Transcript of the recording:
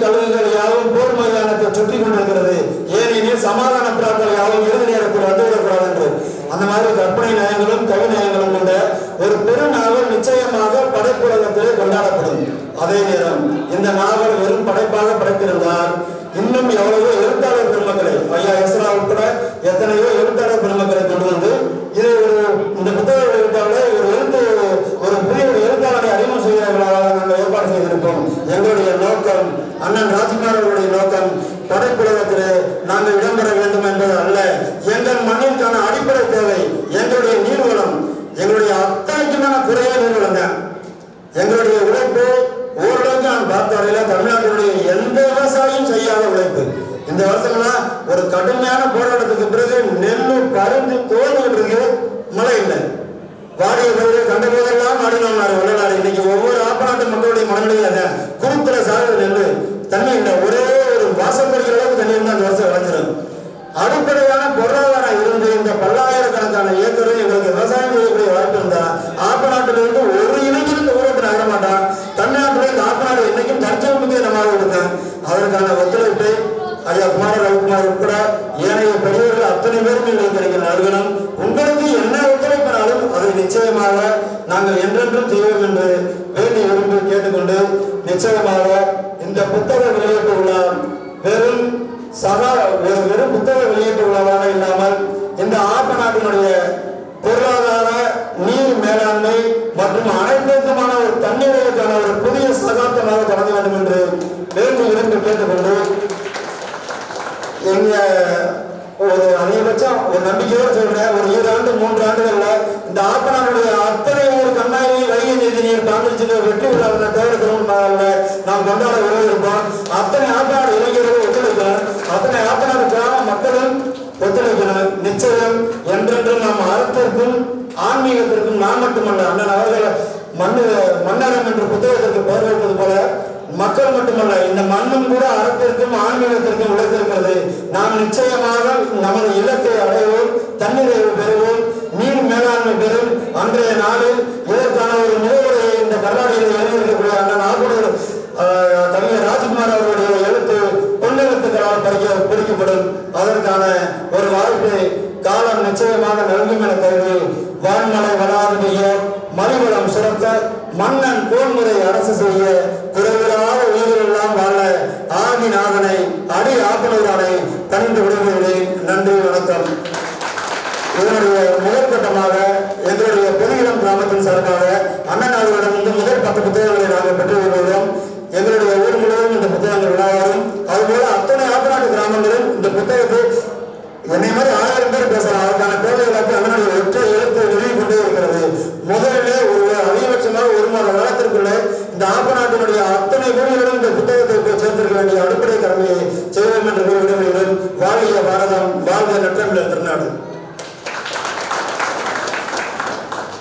கழுகுகள் யாவும் போர் மைதானத்தை சுற்றி கொண்டிருக்கிறது. ஏனெனில் சமாதான பிரார்த்தனை யாவும் இறுதி நேரத்தில் வந்துவிடக்கூடாது என்று. அந்த மாதிரி கற்பனை நயங்களும் கவி நயங்களும் கொண்ட ஒரு பெருநாவல் நிச்சயமாக படைப்புலகத்திலே கொண்டாடப்படும். அதே நேரம் இந்த நாவல் வெறும் படைப்பாக படைத்திருந்தால் இன்னும் எவ்வளவோ எழுத்தாளர் பெருமக்களை, ஐயா எஸ்ரா உட்பட எத்தனையோ எழுத்தாளர் பெருமக்களை கொண்டு வந்து இதை இந்த புத்தக எழுத்தாளரை ஒரு புதிய எழுத்தாளரை அறிமுகம் செய்கிறவர்களாக நாங்கள் ஏற்பாடு செய்திருப்போம். எங்களுடைய நோக்கம், அண்ணன் ராஜ்குமார் அவர்களுடைய நோக்கம் படைப்புலகத்திலே நாங்கள் இடம்பெற வேண்டும் என்பது அல்ல. எங்கள் மண்ணிற்கான அடிப்படை தேவை எங்களுடைய நீர்வளம். எங்களுடைய அத்தனைக்குமான குறைய நீர்வளம் தான். எங்களுடைய உழைப்பு ஓரளவுக்கு நான் பார்த்த வரையில தமிழ்நாட்டினுடைய எந்த விவசாயியும் செய்யாத உழைப்பு. இந்த வருஷங்கள்லாம் ஒரு கடுமையான போராட்டத்துக்கு பிறகு நெல்லு பறிந்து தோல்விட்டு இருக்கு. மழை இல்லை. வாடிய பிறகு கண்ட போதெல்லாம் ஆடினோம் வெள்ளநாடு. இன்னைக்கு ஒவ்வொரு ஆப்பநாட்டு மக்களுடைய மனநிலையும் குறுத்துல சாகுது. நெல்லு தண்ணி இல்லை. ஒரே ஒரு வாசம் படிக்கிற அளவுக்கு தண்ணி இருந்தால் அந்த வருஷம் விளைஞ்சிடும். அடிப்படையான பொருளாதாரம் இருந்து இந்த பல்லாயிரக்கணக்கான ஏக்கரும் எங்களுக்கு விவசாயம் செய்யக்கூடிய வாய்ப்பு இருந்தா ஆப்பநாட்டிலிருந்து ஒரு இளைஞர் இந்த ஊரத்தில் நகர மாட்டான். தமிழ்நாட்டில் இந்த ஆப்பநாடு என்னைக்கும் தற்சமத்துக்கு நம்ம கொடுத்தேன். அதற்கான ஒத்துழைப்பை ஐயா குமார ரவிக்குமார் உட்பட ஏனைய பெரியவர்கள் அத்தனை பேரும் எங்களுக்கு கிடைக்கிற நல்கணும். உங்களுக்கு என்ன ஒத்துழைப்பினாலும் அதை நிச்சயமாக நாங்கள் என்றென்றும் செய்வோம் என்று வேண்டி விரும்பி கேட்டுக்கொண்டு, நிச்சயமாக இந்த புத்தக வெளியீட்டு விழா வெறும் புத்தக வெளியீட்டு விழாவாக இல்லாமல் இந்த ஆப்பநாட்டினுடைய பொருளாதார நீர் மேலாண்மை மற்றும் அனைத்துக்குமான ஒரு தண்ணீருக்கான ஒரு புதிய சகாப்தமாக தொடங்க வேண்டும் என்று வேண்டி விரும்பி கேட்டுக்கொண்டு, எங்க ஒரு அதிகபட்சம் ஒரு நம்பிக்கையோடு சொல்றேன், ஒரு 7 ஆண்டு 3 ஆண்டுகள்ல இந்த ஆப்பநாடுடைய அத்தனை ஒரு கண்ணாடி வைகை நதி நீர் தாண்டிச்சு வெற்றி விழாவில் நாம் கொண்டாட விரும்பியிருப்போம். அத்தனை ஆப்பநாடு இளைஞர்கள் ஒத்துழைக்கணும். அத்தனை ஆப்பநாடு கிராம மக்களும் ஒத்துழைக்கணும். நிச்சயம் என்றென்றும் நாம் அறத்திற்கும் ஆன்மீகத்திற்கும் நான் மட்டுமல்ல, அண்ணன் அவர்கள் மன்னரம் என்ற புத்தகத்திற்கு பெயர் வைப்பது போல மக்கள் மட்டுமல்ல, இந்த மண்ணும் கூட அறத்திற்கும் ஆன்மீகத்திற்கும் உழைத்திருக்கிறது. நாம் நிச்சயமாக நமது இலக்கை அடைவோம், தண்ணீரை பெறுவோம், நீர் மேலாண்மை பெறும். அன்றைய நாளில் இதற்கான ஒரு முகவுரையை இந்த கர்நாடகையில் எழுதியிருக்கக்கூடிய அண்ணன் ஆகுனர் கவிஞர் ராஜ்குமார் அவருடைய எழுத்து பொன்னெழுத்துக்களால் பிடிக்கப்படும். அதற்கான ஒரு வாய்ப்பை காலம் நிச்சயமாக நல்கும் என கருதி, வான்மலை வளாக மலிவளம் சுரக்க மன்னன் போன்முறை அரசு செய்ய குறைவில்லாத உயிரெல்லாம் வாழ ஆதிநாதனை அடி ஆப்பனூரானை தனிந்து விடுகிறேன். நன்றி, வணக்கம். இதனுடைய முதற்கட்டமாக எங்களுடைய பொதுயிடம் கிராமத்தின் சார்பாக அண்ணன் அவர்களிடம் முதல் 10 புத்தகங்களை நாங்கள் பெற்று வருகிறோம். எங்களுடைய ஊர் முழுவதும் இந்த புத்தகங்கள் விளையாடும். அதுபோல அத்தனை ஆப்பநாட்டு கிராமங்களும் இந்த புத்தகத்தை என்னை மாதிரி 1000 பேர் பேசலாம். அதற்கான தேவைகளுக்கு அண்ணனுடைய ஒற்றை எழுத்து நிறுவி கொண்டே இருக்கிறது. முதலிலே ஒரு அதிகபட்சமாக 1 மாத காலத்திற்குள்ள இந்த ஆப்பநாட்டினுடைய அத்தனை ஊர்களும் இந்த புத்தகத்தை சேர்த்திருக்க வேண்டிய அடிப்படை கடமையை செய்வோம் என்று விரும்புகிறேன். வாழ்க பாரதம், வாழ்க நற்றமிழர் திருநாடு.